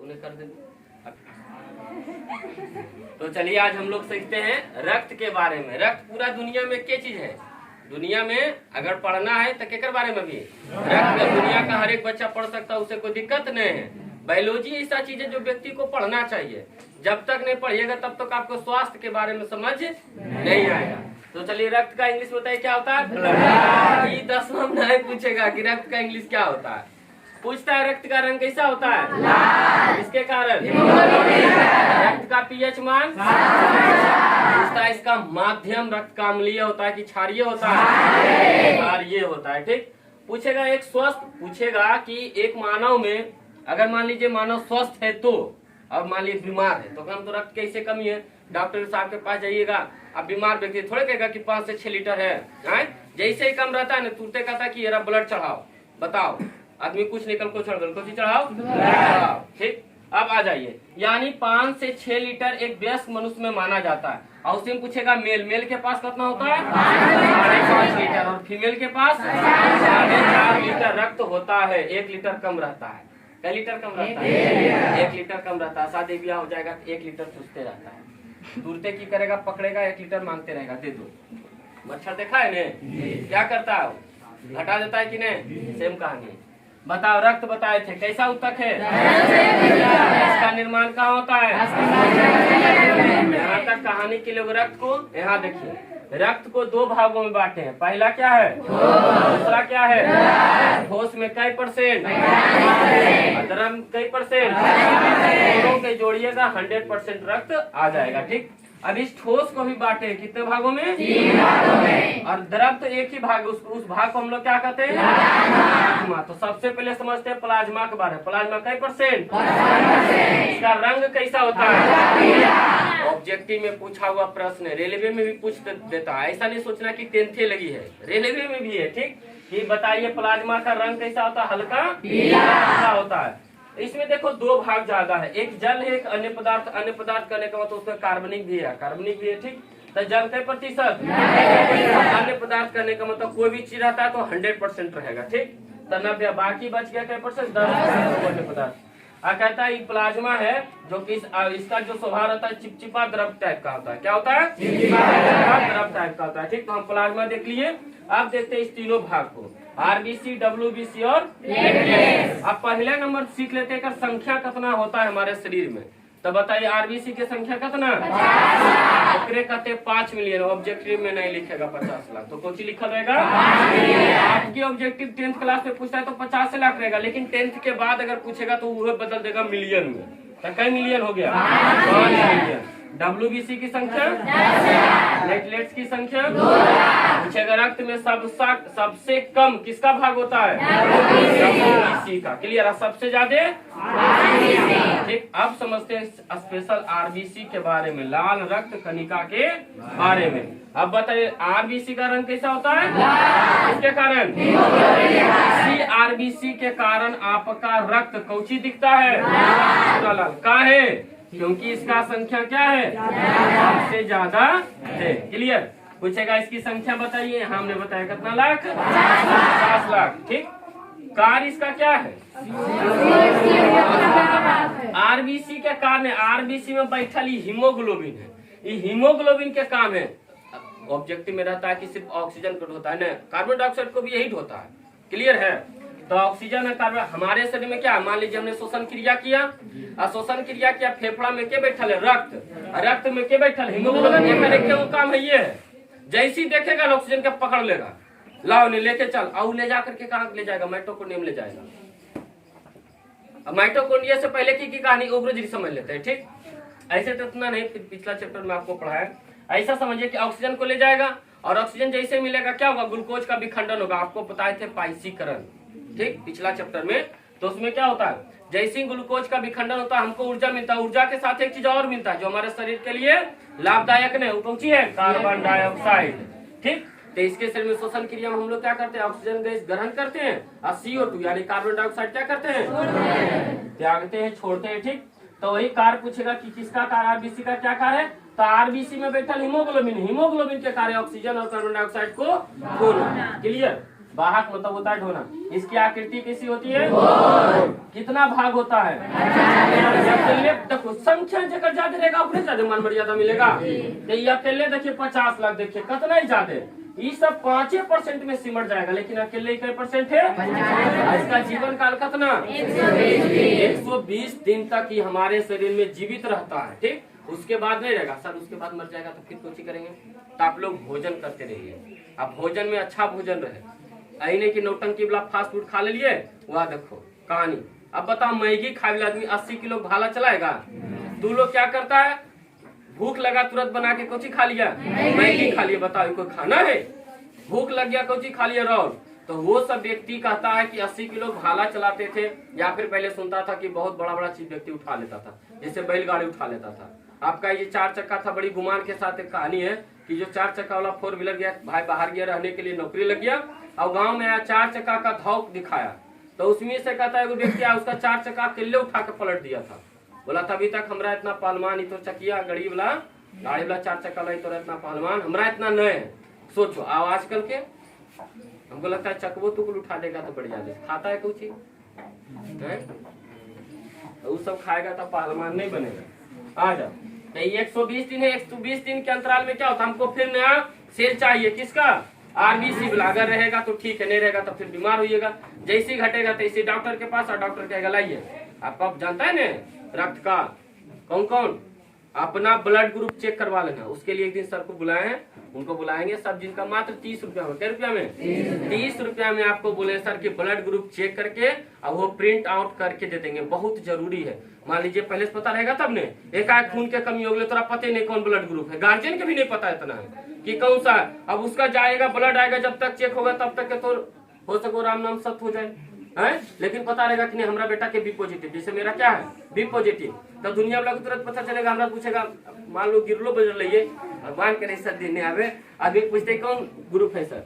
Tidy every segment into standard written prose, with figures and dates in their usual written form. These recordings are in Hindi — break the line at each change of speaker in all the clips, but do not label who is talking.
उन्हें कर दे। तो चलिए आज हम लोग सीखते हैं रक्त के बारे में। रक्त पूरा दुनिया में क्या चीज है? दुनिया में अगर पढ़ना है तो केकर बारे में भी रक्त दुनिया का हर एक बच्चा पढ़ सकता है, उसे कोई दिक्कत नहीं है। बायोलॉजी ऐसा चीज है जो व्यक्ति को पढ़ना चाहिए। जब तक नहीं पढ़िएगा तब तक आपको स्वास्थ्य के बारे में समझ नहीं आएगा। तो चलिए रक्त का इंग्लिश बताइए क्या होता है? ये 10वां नहीं पूछेगा कि रक्त का इंग्लिश क्या होता है। पूछता है रक्त का रंग कैसा होता है? इसके कारण रक्त का पीएच मान। पूछता है इसका माध्यम रक्त का अम्लीय होता है कि क्षारीय होता है? क्षारीय होता है। ठीक। पूछेगा एक स्वस्थ, पूछेगा कि एक मानव में अगर मान लीजिए मानव स्वस्थ है तो, अब मान लीजिए बीमार है तो हम तो रक्त की कैसे कमी है, डॉक्टर साहब के पास जाइएगा। अब बीमार व्यक्ति थोड़े कहेगा कि 5 से 6 लीटर है। जैसे ही कम रहता है ना तुरंत कहता है कि ये ब्लड चढ़ाओ। बताओ आदमी कुछ निकल को छोड़ कुछ चढ़ाओ। ठीक। अब आ जाइए, यानी 5 से 6 लीटर एक वयस्क मनुष्य में माना जाता है। और उसी में पूछेगा मेल के पास कितना होता है? 5.5 लीटर। और फीमेल के पास 4.5 लीटर रक्त होता है। 1 लीटर कम रहता है। क्या लीटर कम रहता है? 1 लीटर कम रहता है। शादी ब्याह हो जाएगा 1 लीटर चूसते रहता है। दूरते की करेगा, पकड़ेगा 1 लीटर मांगते रहेगा, दे दो। मच्छर देखा है ने क्या करता है? घटा देता है कि नहीं? सेम कहानी। बताओ रक्त बताए थे कैसा उत्तक है? इसका निर्माण कहाँ होता है? यहाँ तक कहानी के लोग रक्त को, यहाँ देखिए रक्त को 2 भागों में बांटे हैं। पहला क्या है? दूसरा क्या है? ठोस में कई %? द्रव कई %? दोनों के जोड़िएगा 100% रक्त आ जाएगा। ठीक। अब इस ठोस को भी बांटे कितने भागों में? 3 भागों में। और द्रव तो एक ही भाग, उस भाग को हम लोग क्या कहते हैं? प्लाज्मा। तो सबसे पहले समझते हैं प्लाज्मा के बारे में। प्लाज्मा कई %? इसका रंग कैसा होता है? ऑब्जेक्टिव में पूछा हुआ प्रश्न है, रेलवे में भी पूछ देता है। ऐसा नहीं सोचना कि 10th लगी है, रेलवे में भी है। ठीक। ये बताइए प्लाज्मा का रंग कैसा होता है? हल्का पीला होता है। इसमें देखो 2 भाग ज्यादा है, एक जल है एक अन्य पदार्थ। अन्य पदार्थ करने का मतलब उसमें कार्बनिक भी है, कार्बनिक भी है। ठीक। तो जल कई %? अन्य पदार्थ करने का मतलब कोई भी चीज रहता है तो 100% रहेगा। ठीक। तो 90, बाकी बच गया कई %? 10% अन्य पदार्थ। कहता है प्लाज्मा है जो कि इसका जो स्वभाव रहता है चिपचिपा द्रव टाइप का होता है। क्या होता है? चिपचिपा द्रव टाइप का होता है। ठीक। तो हम प्लाज्मा देख लिए। अब देखते हैं इस तीनों भाग को, आरबीसी, डब्ल्यूबीसी और प्लेटलेट्स। अब पहले नंबर सीख लेते हैं संख्या कितना होता है हमारे शरीर में। तो बताइए आरबीसी की संख्या कितना? 50। कहते 5 मिलियन। ऑब्जेक्टिव में नहीं लिखेगा 50 लाख, तो कौन लिखा रहेगा? आपकी ऑब्जेक्टिव 10th क्लास में पूछता है तो 50 लाख रहेगा, लेकिन 10th के बाद अगर पूछेगा तो वो बदल देगा मिलियन में। तो कई मिलियन हो गया? 5 मिलियन। डब्ल्यूबीसी की संख्या? प्लेटलेट्स की संख्या? पूछेगा रक्त में सबसे कम किसका भाग होता है? डब्ल्यूबीसी का। क्लियर? सबसे ज्यादा? ठीक। अब समझते हैं स्पेशल आरबीसी के बारे में, लाल रक्त कणिका के बारे में। अब बताइए आरबीसी का रंग कैसा होता है? इसके कारण इसी आरबीसी के कारण आपका रक्त कौची दिखता है? पूरा लाल। का है? क्योंकि इसका संख्या क्या है? सबसे ज्यादा है। क्लियर? पूछेगा इसकी संख्या बताइए। हमने बताया कितना लाख? 50 लाख। ठीक। कार्य इसका क्या है? आरबीसी के कारण है। आरबीसी में बैठल हीमोग्लोबिन है। ये हीमोग्लोबिन के काम है। ऑब्जेक्टिव में रहता है कि सिर्फ ऑक्सीजन को ढोता है, कार्बन डाइऑक्साइड को भी यही ढोता है। क्लियर है? तो ऑक्सीजन है, कार्बन। हमारे शरीर में क्या, मान लीजिए हमने श्वसन क्रिया किया, श्वसन क्रिया किया, फेफड़ा में क्या बैठल है? रक्त। रक्त में क्या बैठल? हीमोग्लोबिन। क्या काम है? ये है जैसी देखेगा ऑक्सीजन का पकड़ लेगा, लाओ ने लेके चल, और ले जा करके कहाँ ले जाएगा? माइटोकॉन्ड्रिया में ले जाएगा। अब माइटोकॉन्ड्रिया से पहले की कहानी ओग्रोजी समझ लेते हैं। ठीक। ऐसे तो इतना नहीं, पिछला चैप्टर में आपको पढ़ाया। ऐसा समझिए कि ऑक्सीजन को ले जाएगा और ऑक्सीजन जैसे मिलेगा क्या होगा? ग्लूकोज का विखंडन होगा। आपको बताए थे पाइसीकरण। ठीक। पिछला चैप्टर में तो उसमें क्या होता है? जैसे ग्लूकोज का विखंडन होता है हमको ऊर्जा मिलता है। ऊर्जा के साथ एक चीज और मिलता है जो हमारे शरीर के लिए लाभदायक नहीं, वो कौन सी है? Carbon dioxide. ठीक। तो इसके शरीर में श्वसन क्रिया में हम लोग क्या करते हैं? ऑक्सीजन गैस ग्रहण करते हैं और CO2 यानी कार्बन डाइऑक्साइड क्या करते हैं? त्यागते हैं, छोड़ते हैं। ठीक। तो वही कार्य पूछेगा कि किसका कार्य? आरबीसी का क्या कार्य है? तो आरबीसी में बैठल हीमोग्लोबिन। हीमोग्लोबिन के कार्य ऑक्सीजन और कार्बन डाइऑक्साइड को ढोना। क्लियर? वाहक मतलब होता है ढोना। इसकी आकृति कैसी होती है? कितना भाग होता है? अकेले देखो संख्या जगह ज्यादा रहेगा उतने ज्यादा मान मर्यादा मिलेगा। तो ये अकेले देखिए 50 लाख, देखिए कितना ही ज्यादा, ये सब 5% में सिमट जाएगा, लेकिन अकेले कई % है? इसका जीवन काल कितना? 120 दिन तक ये हमारे शरीर में जीवित रहता है, ठीक। उसके बाद नहीं रहेगा सर, उसके बाद मर जाएगा तो फिर कुछ करेंगे। तो आप लोग भोजन करते रहिए, आप भोजन में अच्छा भोजन रहे, नहीं कि नौटंकी वाला फास्ट फूड खा लिए। वह देखो कहानी, अब बताओ मैगी खाए वाला आदमी 80 किलो भाला चलाएगा? तू लोग क्या करता है, भूख लगा तुरंत बना के कोची खा लिया, मैगी खा लिया। बताओ कोई खाना है? भूख लग गया कोची खा लिया रोल। तो वो सब व्यक्ति कहता है कि 80 किलो भाला चलाते थे, या फिर पहले सुनता था कि बहुत बड़ा बड़ा चीज व्यक्ति उठा लेता था, जैसे बैलगाड़ी उठा लेता था। आपका ये 4 चक्का था, बड़ी गुमान के साथ एक कहानी है कि जो 4 चक्का वाला 4 व्हीलर गया, भाई बाहर गया रहने के लिए, नौकरी लग गया और गांव में आया, 4 चक्का का धौक दिखाया। तो उसमें से कहता है वो व्यक्ति आया, उसका 4 चक्का किले उठा के पलट दिया था। बोला था अभी तक हमारा इतना पहलवान, तो चकिया गाड़ी वाला 4 चक्का वाला तो इतना पहलवान हमारा इतना न है। सोचो आओ आजकल के, हमको लगता है चकवो तुकुल उठा देगा तो बढ़िया दे, खाता है कुछ ही वो सब खाएगा तो पहलवान नहीं बनेगा। आ जाओ, 120 दिन है, 120 दिन के अंतराल में क्या होता है, हमको फिर नया सेल चाहिए, किसका? आरबीसी वाला। अगर रहेगा तो ठीक है, नहीं रहेगा तो फिर बीमार होइएगा। जैसे घटेगा तैसे डॉक्टर के पास, और डॉक्टर कहेगा लाइए। आपको जानता है ना रक्त का कौन कौन, अपना ब्लड ग्रुप चेक करवा लेना। उसके लिए एक दिन सर को बुलाए हैं, उनको बुलाएंगे सब, जिनका मात्र 30 रुपया में। क्या रुपया में? 30 रुपया में आपको बोले सर कि ब्लड ग्रुप चेक करके और वो प्रिंट आउट करके दे देंगे। बहुत जरूरी है। मान लीजिए पहले से पता रहेगा तब ने, एकाएक खून के कमी हो गई, तोरा पता नहीं कौन ब्लड ग्रुप है, गार्जियन के भी नहीं पता इतना है कि कौन सा। अब उसका जाएगा ब्लड आएगा, जब तक चेक होगा तब तक तो हो सको राम नाम सत्य हो जाए है, लेकिन पता रहेगा कि नहीं हमारा बेटा के बी पॉजिटिव, जैसे मेरा क्या है बी पॉजिटिव। तो दुनिया वाला को तुरंत पता चलेगा। हमरा पूछेगा, मान लो गिरलो बजर लिए भगवान के सर देने आवे, आदमी पूछते कौन ग्रुप है सर,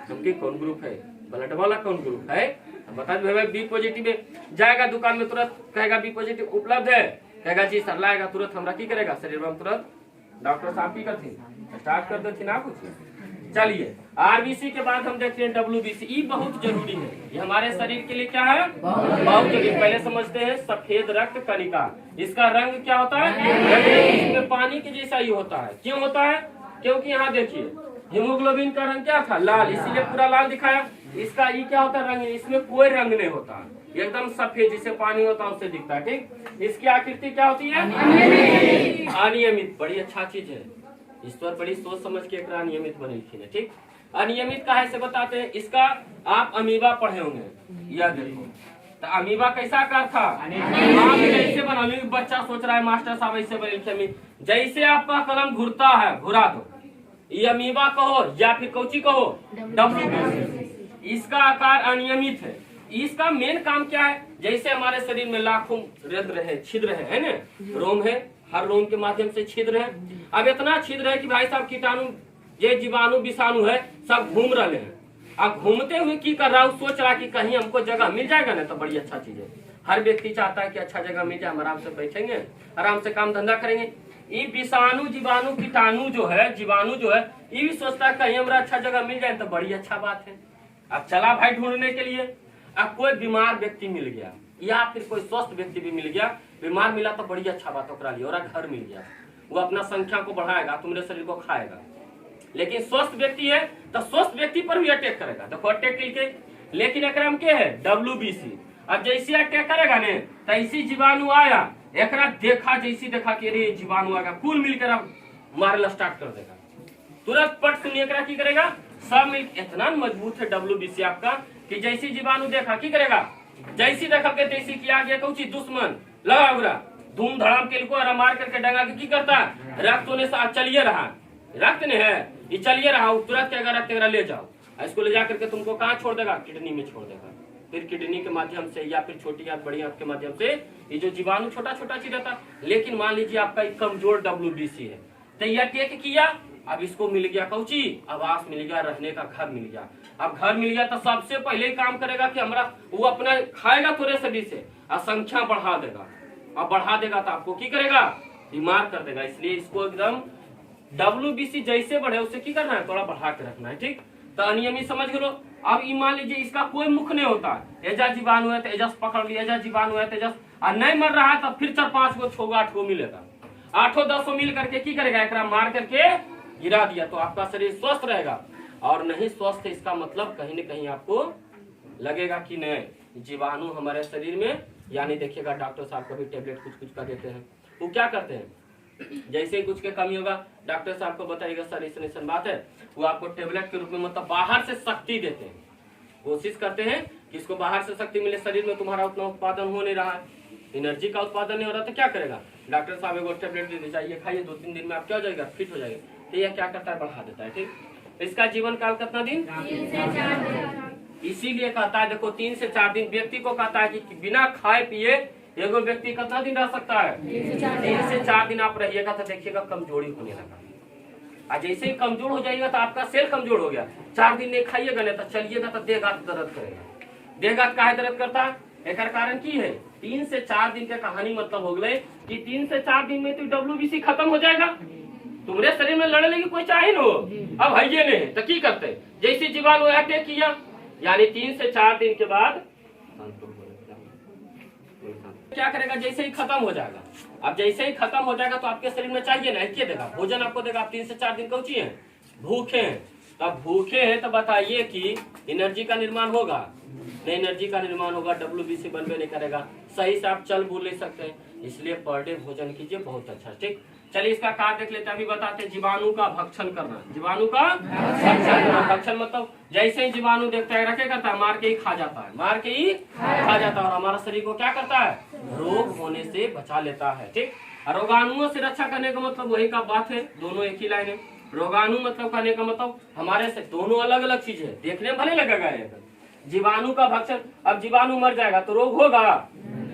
हमके कौन ग्रुप है, ब्लड वाला कौन ग्रुप है, बता दो बी पॉजिटिव है। जाएगा दुकान में, तुरंत कहेगा बी पॉजिटिव उपलब्ध है, कहेगा जी सर, लाएगा तुरंत हमरा की करेगा शरीर में, तुरंत डॉक्टर साहब की करती स्टार्ट कर देती ना कुछ। चलिए आरबीसी के बाद हम देखते हैं डब्ल्यूबीसी। ये बहुत जरूरी है, ये हमारे शरीर के लिए क्या है, बहुत जरूरी। पहले समझते हैं सफेद रक्त कणिका। इसका रंग क्या होता है? इसमें पानी के जैसा ही होता है। क्यों होता है? क्योंकि यहाँ देखिए हीमोग्लोबिन का रंग क्या था, लाल, इसीलिए पूरा लाल दिखाया। इसका ये क्या होता है, रंग, इसमें कोई रंग नहीं होता, एकदम सफेद जैसे पानी होता है उससे दिखता है, ठीक। इसकी आकृति क्या होती है? अनियमित। बड़ी अच्छा चीज है, ईश्वर बड़ी सोच समझ के एक अनियमित बने लिखी है, ठीक। अनियमित कहा से बताते हैं, इसका आप अमीबा पढ़े होंगे, यह देखो। तो अमीबा कैसा आकार था? आप जैसे बना, बच्चा सोच रहा है मास्टर साहब ऐसे बने लिखे, जैसे आपका कलम घुरता है घुरा दो, ये अमीबा कहो या फिर कौची कहो, डब्ल्यूबीसी। इसका आकार अनियमित है। इसका मेन काम क्या है? जैसे हमारे शरीर में लाखों रंध्र है, छिद्र है ना, रोम है, हर रोम के माध्यम से छिद्र है। अब इतना छिद्र है कि भाई साहब कीटाणु, ये जीवाणु विषाणु है, सब घूम रहे हैं। अब घूमते हुए की कर रहा हूँ, सोच रहा कि कहीं हमको जगह मिल जाएगा ना, तो बड़ी अच्छा चीज है। हर व्यक्ति चाहता है कि अच्छा जगह मिल जाए, हम आराम से बैठेंगे, आराम से काम धंधा करेंगे। ये विषाणु जीवाणु कीटाणु जो है, जीवाणु जो है, ये भी सोचता है कहीं हमारा अच्छा जगह मिल जाए, तो बड़ी अच्छा बात है। अब चला भाई ढूंढने के लिए। अब कोई बीमार व्यक्ति मिल गया या फिर कोई स्वस्थ व्यक्ति भी मिल गया, बीमार मिला तो बड़ी अच्छा बात ओकरा लिए, और घर मिल गया, वो अपना संख्या को बढ़ाएगा, तुम्हारे शरीर को खाएगा। लेकिन स्वस्थ व्यक्ति है तो स्वस्थ व्यक्ति पर भी अटैक करेगा, देखो अटैक करके। लेकिन एकरा में क्या है? डब्ल्यूबीसी। अब जैसे अटैक करेगा ने, तैसी जीवाणु आया, एकरा देखा, जैसी देखा कि अरे जीवाणु आएगा, कुल मिलकर मारना स्टार्ट कर देगा, तुरंत पट सुनिए एकरा की करेगा, सब मिल। इतना मजबूत है डब्ल्यूबीसी आपका कि जैसी जीवाणु देखा की करेगा, जैसी देखा के तैसी किया गया कौची दुश्मन लगा उगरा, धूम धड़ाम के लिए मार करके डंगा के की करता है, रक्त होने से चलिए रहा, रक्त ने है ये चलिए रहा, तुरंत क्या रक्त ले जाओ, इसको ले जा करके तुमको कहाँ छोड़ देगा? किडनी में छोड़ देगा। फिर किडनी के माध्यम से या फिर छोटी या बड़ी आंत के माध्यम से ये जो जीवाणु छोटा छोटा चीज रहता। लेकिन मान लीजिए आपका एक कमजोर डब्ल्यूबीसी है, तो यह अटैक किया, अब इसको मिल गया कौची, आवास मिल गया, रहने का घर मिल गया। अब घर मिल गया तो सबसे पहले ही काम करेगा कि हमारा वो अपना खाएगा थोड़े शरीर से और संख्या बढ़ा देगा। अब बढ़ा देगा तो आपको की करेगा? बीमार कर देगा। इसलिए इसको एकदम डब्ल्यूबीसी जैसे बढ़े उससे की करना है, थोड़ा बढ़ा के रखना है, ठीक। तो अनियमित समझ लो। अब मान लीजिए इसका कोई मुख नहीं होता, एजा जीवाणु है तो एजस पकड़ लिया, एजा जीवाणु है तो एजस, और नहीं मर रहा है तब फिर 4-5 गो 6 गो 8 गो मिलेगा, 8-10 मिल करके की करेगा, एक मार करके गिरा दिया तो आपका शरीर स्वस्थ रहेगा। और नहीं स्वस्थ है इसका मतलब कहीं न कहीं आपको लगेगा कि नहीं जीवाणु हमारे शरीर में, यानी देखिएगा डॉक्टर साहब कभी टेबलेट कुछ का देते हैं, वो क्या करते हैं, जैसे ही कुछ के कमी होगा डॉक्टर साहब को बताइएगा सर ऐसा बात है, वो आपको टेबलेट के रूप में मतलब बाहर से शक्ति देते हैं, कोशिश करते हैं कि इसको बाहर से शक्ति मिले, शरीर में तुम्हारा उतना उत्पादन हो नहीं रहा है, एनर्जी का उत्पादन नहीं हो रहा तो क्या करेगा डॉक्टर साहब, एगो टेबलेट दे दीजिए, खाइए 2-3 दिन में आप क्या हो जाएगा, फिट हो जाएगा। तो यह क्या करता है, बढ़ा देता है। ठीक, इसका जीवन काल कितना दिन,
3 से 4 दिन।
इसीलिए कहता है देखो 3 से 4 दिन व्यक्ति को कहता है कि बिना खाए पिए एगो व्यक्ति कितना दिन रह सकता है, 3 से 4 दिन आप रहिएगा तो देखिएगा कमजोरी होने लगा। और जैसे ही कमजोर हो जाएगा तो आपका सेल कमजोर हो गया, 4 दिन नहीं खाइएगा नहीं तो चलिएगा तो देह हाथ दर्द करेगा। देह हाथ काहे दर्द करता है, एक कारण की है 3 से 4 दिन के कहानी मतलब हो गए कि 3 से 4 दिन में तो WBC खत्म हो जाएगा, तुम्हारे शरीर में लड़ने लगी कोई चाहे नो, अब है ये नहीं तो की करते, जैसे जीवाणु अटैक किया यानी 3 से 4 दिन के बाद क्या करेगा, जैसे ही खत्म हो जाएगा। अब जैसे ही खत्म हो जाएगा तो आपके शरीर में चाहिए ना, क्या देगा, भोजन आपको देगा। आप 3 से 4 दिन कौची है, भूखे हैं, तब भूखे हैं तो बताइए कि एनर्जी का निर्माण होगा नहीं, एनर्जी का निर्माण होगा, WBC बनबे नहीं करेगा, सही से आप चल बोल नहीं सकते, इसलिए पर डे भोजन कीजिए, बहुत अच्छा। ठीक, चलिए इसका कार्य देख लेते हैं। अभी बताते हैं जीवाणु का भक्षण करना, जीवाणु का भक्षण मतलब जैसे ही जीवाणु देखता है रखे करता है, मार के ही खा जाता है, मार के ही खा जाता है, और हमारा शरीर को क्या करता है, रोग होने से बचा लेता है। ठीक, रोगाणुओं से रक्षा करने का मतलब वही का बात है, दोनों एक ही लाइन है। रोगाणु मतलब कहने का मतलब हमारे से दोनों अलग अलग चीज है, देखने में भले लगेगा। जीवाणु का भक्षण, अब जीवाणु मर जाएगा तो रोग होगा,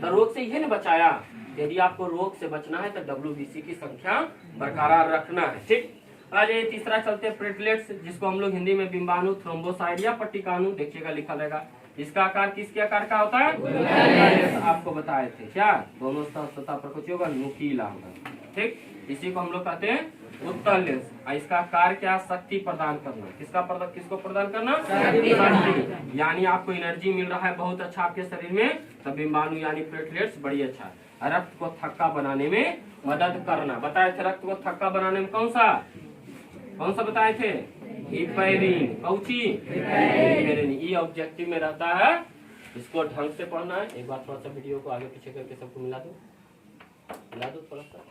तो रोग से ये न बचाया, यदि आपको रोग से बचना है तो WBC की संख्या बरकरार रखना है। ठीक, आज ये तीसरा चलते हैं प्लेटलेट्स, जिसको हम लोग हिंदी में बिंबाणु, थ्रोम्बोसाइट या पट्टिकाणु, देखिएगा लिखा रहेगा। इसका आकार किसके आकार का होता है, आपको बताए थे क्या, दोनों सतह पर कुछ होगा, नुकीला होगा। ठीक, इसी को हम लोग कहते हैं उत्तल लेंस। इसका कार्य क्या, शक्ति प्रदान करना, किसको प्रदान करना, शक्ति, यानी आपको एनर्जी मिल रहा है बहुत अच्छा आपके शरीर में, तो बिंबाणु यानी प्लेटलेट्स बड़ी अच्छा है। रक्त को थक्का बनाने में मदद करना, बताए थे रक्त को थक्का बनाने में कौन सा बताए थे, हिपैरिन, कौची हिपैरिन, ये ऑब्जेक्टिव में रहता है, इसको ढंग से पढ़ना है। एक बार थोड़ा सा वीडियो को आगे पीछे करके सबको मिला दो थोड़ा सा।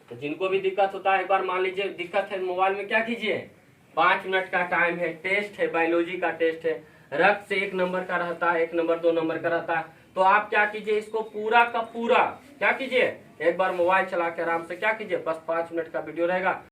तो जिनको भी दिक्कत होता है, एक बार मान लीजिए दिक्कत है मोबाइल में, क्या कीजिए, 5 मिनट का टाइम है, टेस्ट है, बायोलॉजी का टेस्ट है, रक्त से 1 नंबर का रहता है, 1 नंबर 2 नंबर का रहता है, तो आप क्या कीजिए, इसको पूरा का पूरा क्या कीजिए, एक बार मोबाइल चला के आराम से क्या कीजिए, बस 5 मिनट का वीडियो रहेगा,